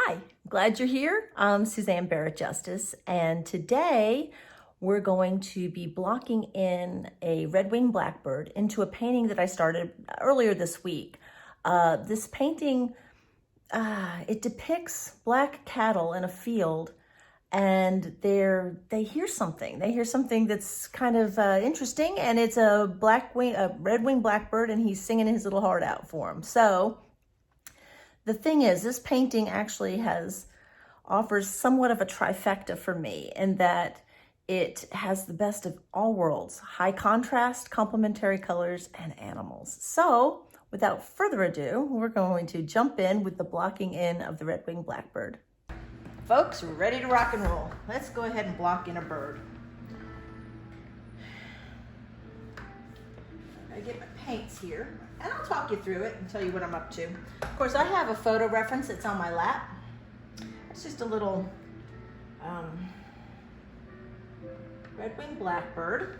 Hi, glad you're here. I'm Suzanne Barrett Justis, and today we're going to be blocking in a red-winged blackbird into a painting that I started earlier this week. This painting, it depicts black cattle in a field, and they hear something. They hear something that's kind of interesting, and it's a red-winged blackbird, and he's singing his little heart out for them. So the thing is, this painting actually offers somewhat of a trifecta for me in that it has the best of all worlds: high contrast, complementary colors, and animals. So without further ado, we're going to jump in with the blocking in of the red-winged blackbird. Folks, we're ready to rock and roll. Let's go ahead and block in a bird. I get my paints here, and I'll talk you through it and tell you what I'm up to. Of course, I have a photo reference that's on my lap. It's just a little red-winged blackbird.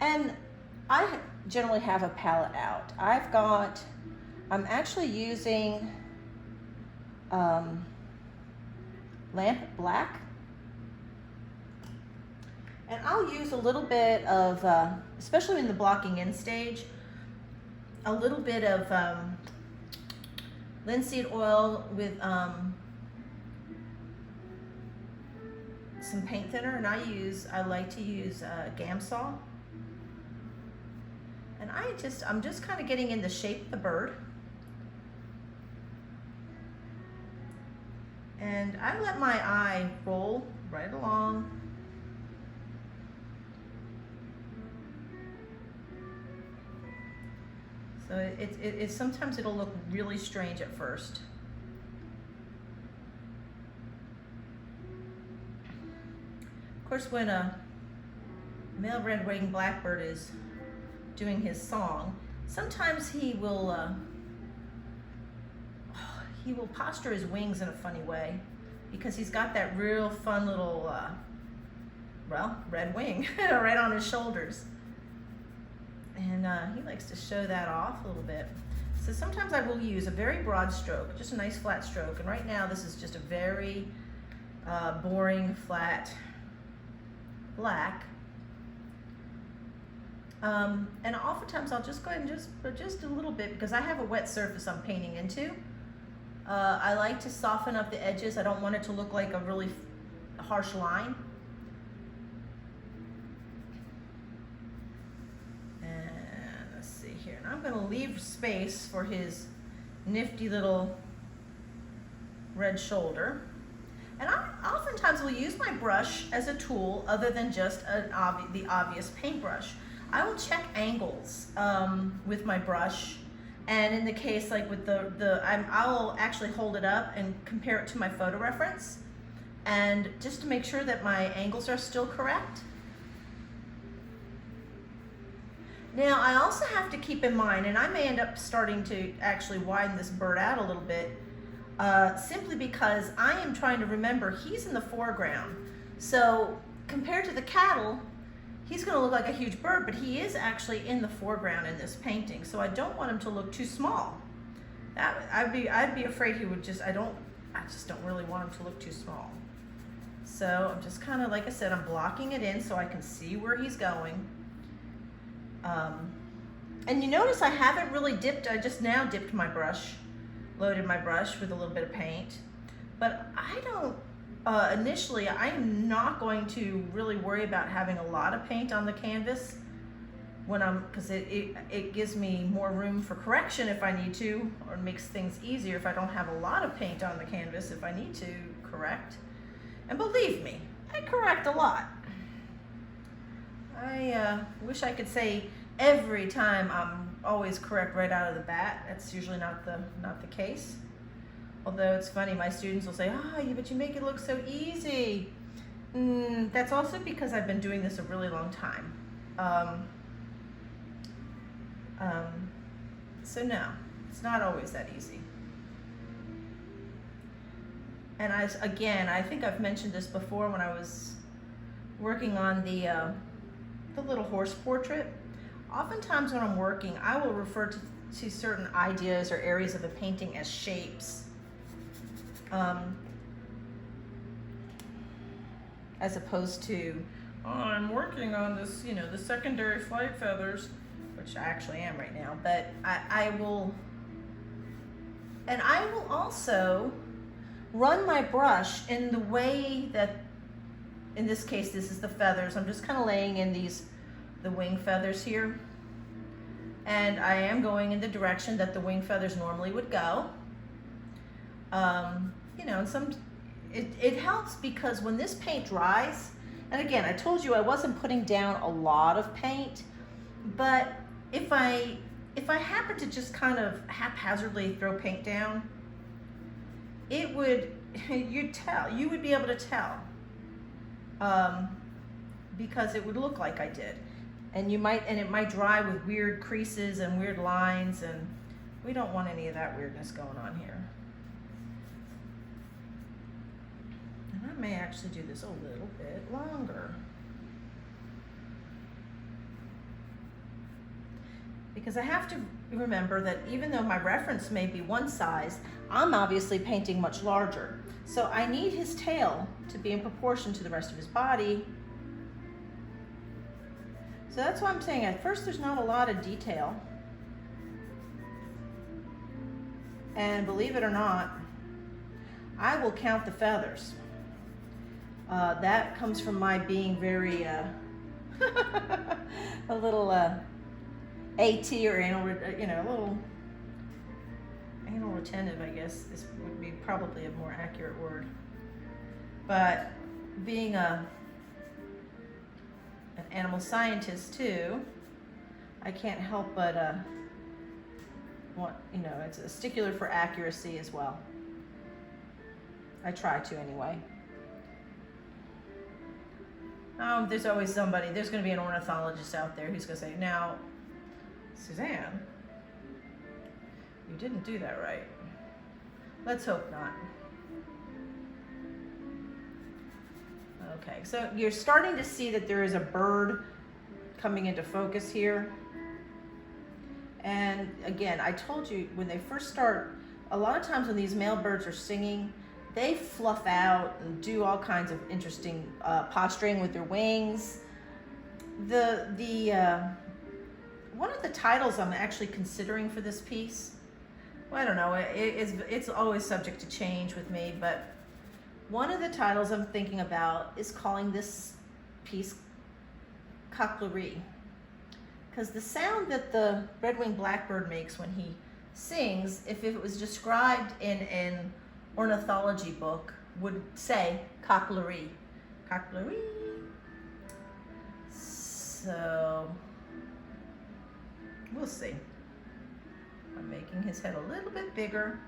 And I generally have a palette out. I'm actually using Lamp Black. And I'll use a little bit of, especially in the blocking in stage, a little bit of linseed oil with some paint thinner, and I like to use Gamsol. And I'm just kind of getting in the shape of the bird. And I let my eye roll right along. So sometimes it'll look really strange at first. Of course, when a male red-winged blackbird is doing his song, sometimes he will posture his wings in a funny way because he's got that real fun little, red wing right on his shoulders. And he likes to show that off a little bit. So sometimes I will use a very broad stroke, just a nice flat stroke. And right now this is just a very boring, flat black. And oftentimes I'll just go ahead and just a little bit, because I have a wet surface I'm painting into. I like to soften up the edges. I don't want it to look like a really harsh line. Here, and I'm going to leave space for his nifty little red shoulder. And I oftentimes will use my brush as a tool other than just the obvious paintbrush. I will check angles with my brush, and in the case like with I'll actually hold it up and compare it to my photo reference, and just to make sure that my angles are still correct. Now, I also have to keep in mind, and I may end up starting to actually widen this bird out a little bit, simply because I am trying to remember he's in the foreground. So compared to the cattle, he's going to look like a huge bird, but he is actually in the foreground in this painting. So I don't want him to look too small. I'd be afraid he would I just don't really want him to look too small. So I'm just kind of, like I said, I'm blocking it in so I can see where he's going. And you notice I haven't really I just now dipped my brush, loaded my brush with a little bit of paint. But I don't, initially, I'm not going to really worry about having a lot of paint on the canvas because it gives me more room for correction if I need to, or makes things easier if I don't have a lot of paint on the canvas if I need to correct. And believe me, I correct a lot. I wish I could say every time I'm always correct right out of the bat. That's usually not the case. Although it's funny, my students will say, but you make it look so easy. That's also because I've been doing this a really long time. So no, it's not always that easy. And I think I've mentioned this before when I was working on the little horse portrait. Oftentimes when I'm working, I will refer to certain ideas or areas of the painting as shapes. As opposed to, oh, I'm working on this, you know, the secondary flight feathers, which I actually am right now, but I will also run my brush in the way that, in this case, this is the feathers. I'm just kind of laying in the wing feathers here. And I am going in the direction that the wing feathers normally would go. You know, and it helps because when this paint dries, and again, I told you I wasn't putting down a lot of paint, but if I happen to just kind of haphazardly throw paint down, it would, you would be able to tell, because it would look like I did. And it might dry with weird creases and weird lines, and we don't want any of that weirdness going on here. And I may actually do this a little bit longer, because I have to remember that even though my reference may be one size, I'm obviously painting much larger. So I need his tail to be in proportion to the rest of his body. So that's why I'm saying at first there's not a lot of detail. And believe it or not, I will count the feathers. That comes from my being very, a little AT or anal, you know, a little anal retentive, I guess, this would be probably a more accurate word. But being an animal scientist too, I can't help but you know, it's a stickler for accuracy as well. I try to anyway. There's always somebody, there's going to be an ornithologist out there who's going to say, now, Suzanne, you didn't do that right. Let's hope not. Okay, so you're starting to see that there is a bird coming into focus here. And again, I told you when they first start, a lot of times when these male birds are singing, they fluff out and do all kinds of interesting posturing with their wings. One of the titles I'm actually considering for this piece, well, I don't know, it's always subject to change with me, but one of the titles I'm thinking about is calling this piece cocklerie. Because the sound that the red-winged blackbird makes when he sings, if it was described in an ornithology book, would say cocklerie. Cocklerie. So, we'll see. I'm making his head a little bit bigger.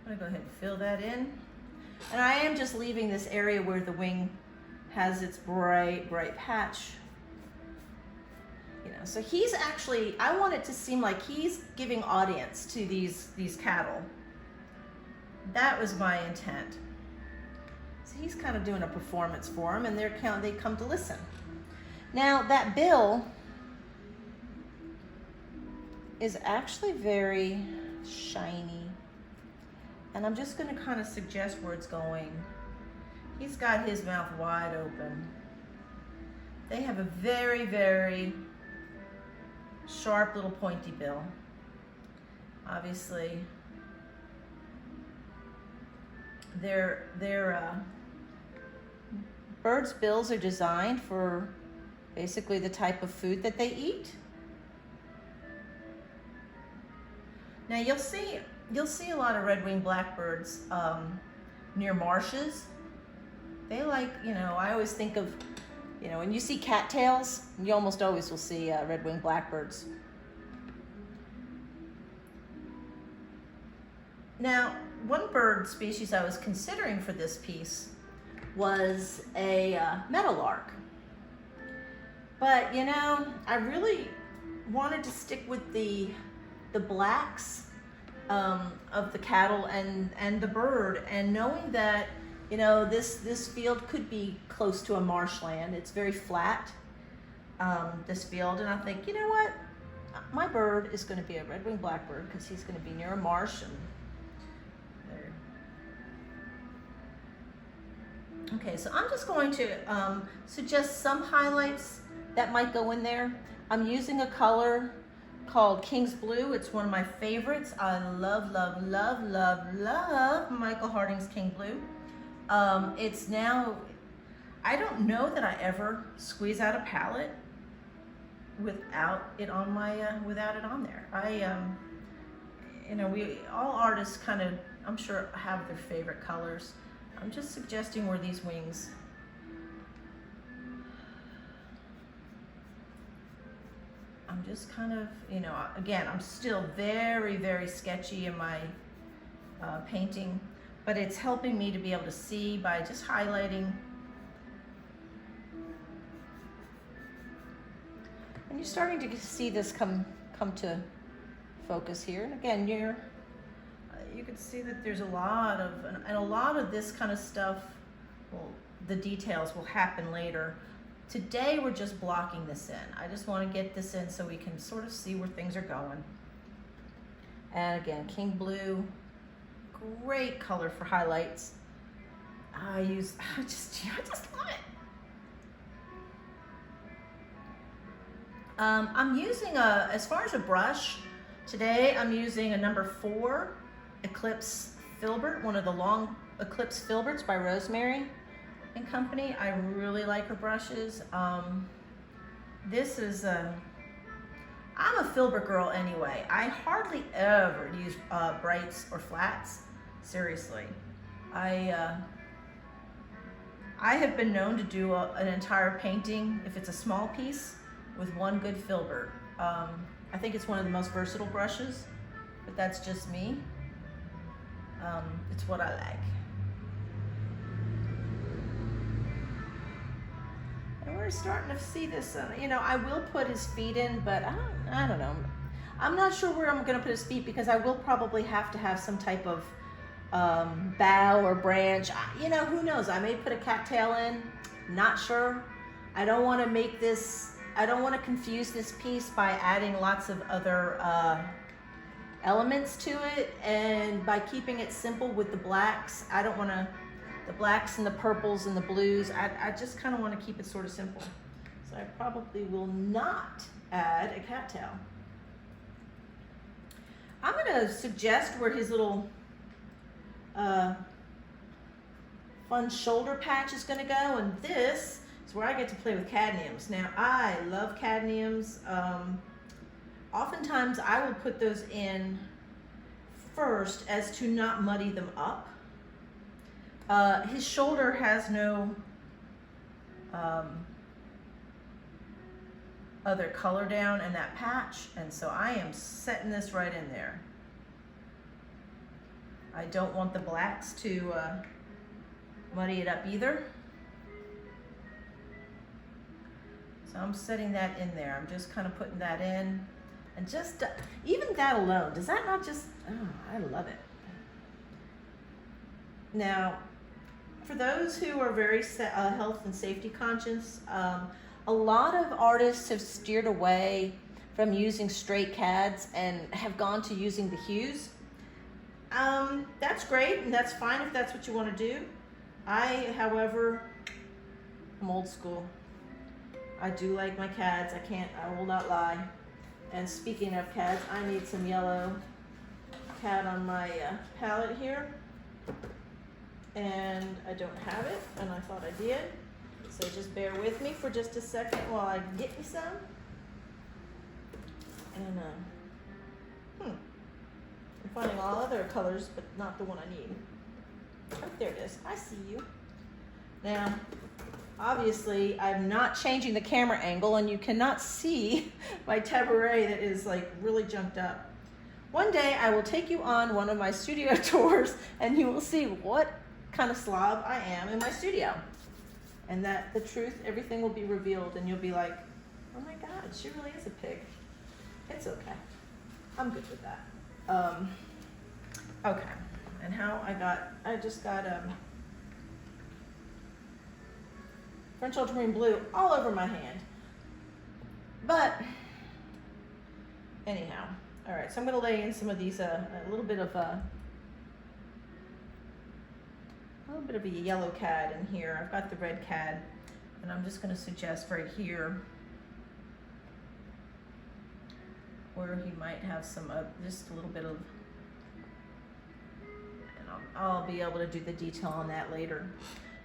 I'm gonna go ahead and fill that in. And I am just leaving this area where the wing has its bright patch. You know, so he's actually, I want it to seem like he's giving audience to these cattle. That was my intent. So he's kind of doing a performance for them, and they come to listen. Now that bill is actually very shiny. And I'm just going to kind of suggest where it's going. He's got his mouth wide open. They have a very, very sharp little pointy bill. Obviously, birds' bills are designed for basically the type of food that they eat. Now you'll see a lot of red-winged blackbirds near marshes. They like, you know, I always think of, you know, when you see cattails, you almost always will see red-winged blackbirds. Now, one bird species I was considering for this piece was a meadowlark. But, you know, I really wanted to stick with the blacks of the cattle and the bird, and knowing that, you know, this field could be close to a marshland. It's very flat, this field, and I think, you know what, my bird is going to be a red-winged blackbird because he's going to be near a marsh. And there. Okay, so I'm just going to suggest some highlights that might go in there. I'm using a color called King's Blue. It's one of my favorites. I love, love, love, love, love Michael Harding's King Blue. It's now, I don't know that I ever squeeze out a palette without it on my, without it on there. You know, all artists kind of, I'm sure, have their favorite colors. I'm just suggesting where these wings, I'm just kind of, you know, again, I'm still very, very sketchy in my painting, but it's helping me to be able to see by just highlighting. And you're starting to see this come to focus here. And again, you can see that there's a lot of, and a lot of this kind of stuff, well, the details will happen later. Today we're just blocking this in. I just want to get this in so we can sort of see where things are going. And again, King Blue, great color for highlights. I just love it. I'm using as far as a brush, today I'm using a number 4 Eclipse Filbert, one of the long Eclipse Filberts by Rosemary and Company. I really like her brushes. This is I'm a Filbert girl anyway. I hardly ever use brights or flats. Seriously, I have been known to do an entire painting, if it's a small piece, with one good Filbert. I think it's one of the most versatile brushes, but that's just me. It's what I like. And we're starting to see this, you know, I will put his feet in, but I don't know. I'm not sure where I'm gonna put his feet because I will probably have to have some type of bough or branch. You know, who knows? I may put a cattail in, not sure. I don't wanna make this, I don't wanna confuse this piece by adding lots of other elements to it, and by keeping it simple with the blacks. I don't want to, the blacks and the purples and the blues, I just kind of want to keep it sort of simple. So I probably will not add a cattail. I'm going to suggest where his little fun shoulder patch is going to go, and this is where I get to play with cadmiums. Now, I love cadmiums. Oftentimes I will put those in first as to not muddy them up. His shoulder has no other color down in that patch, and so I am setting this right in there. I don't want the blacks to muddy it up either. So I'm setting that in there. I'm just kind of putting that in. And just, even that alone, does that not just, oh, I love it. Now, for those who are very health and safety conscious, a lot of artists have steered away from using straight CADs and have gone to using the hues. That's great, and that's fine if that's what you want to do. I, however, I'm old school. I do like my CADs, I will not lie. And speaking of CADs, I need some yellow CAD on my palette here. And I don't have it, and I thought I did. So just bear with me for just a second while I get me some. And I'm finding all other colors, but not the one I need. Oh, there it is, I see you. Now, obviously, I'm not changing the camera angle, and you cannot see my tabouret that is like really jumped up. One day I will take you on one of my studio tours, and you will see what kind of slob I am in my studio. And that the truth, everything will be revealed, and you'll be like, oh my God, she really is a pig. It's okay. I'm good with that. Okay, and how I just got French ultramarine blue all over my hand. But anyhow, all right, so I'm gonna lay in some of these, a little bit of a yellow cad in here. I've got the red cad, and I'm just gonna suggest right here where he might have some, just a little bit of, and I'll be able to do the detail on that later.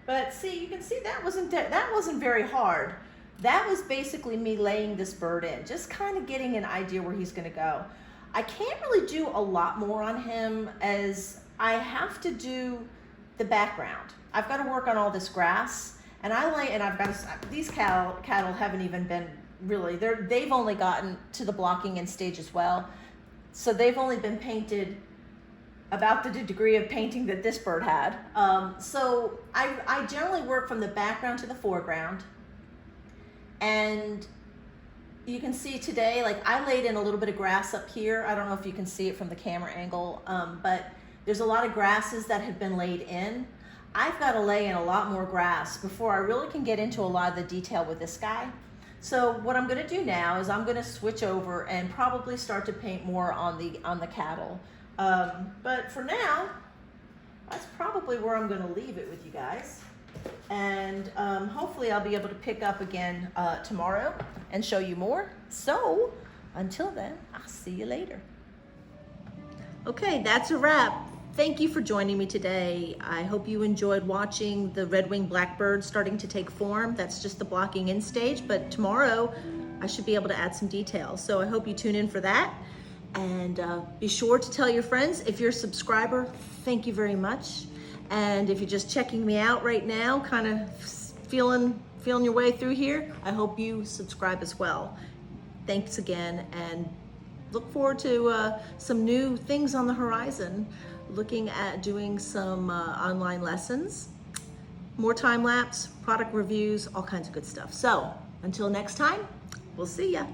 But see, you can see that wasn't very hard. That was basically me laying this bird in, just kind of getting an idea where he's gonna go. I can't really do a lot more on him as I have to do the background. I've got to work on all this grass, and I've got these cattle haven't even been really, they've only gotten to the blocking in stage as well. So they've only been painted about the degree of painting that this bird had. So I generally work from the background to the foreground. And you can see today, like I laid in a little bit of grass up here. I don't know if you can see it from the camera angle, but there's a lot of grasses that have been laid in. I've got to lay in a lot more grass before I really can get into a lot of the detail with this guy. So what I'm going to do now is I'm going to switch over and probably start to paint more on the cattle. But for now, that's probably where I'm going to leave it with you guys. And hopefully I'll be able to pick up again tomorrow and show you more. So until then, I'll see you later. Okay, that's a wrap. Thank you for joining me today. I hope you enjoyed watching the red-winged blackbird starting to take form. That's just the blocking in stage, but tomorrow I should be able to add some details. So I hope you tune in for that. And be sure to tell your friends. If you're a subscriber, thank you very much. And if you're just checking me out right now, kind of feeling your way through here, I hope you subscribe as well. Thanks again, and look forward to some new things on the horizon. Looking at doing some online lessons, more time lapse, product reviews, all kinds of good stuff. So until next time, we'll see ya.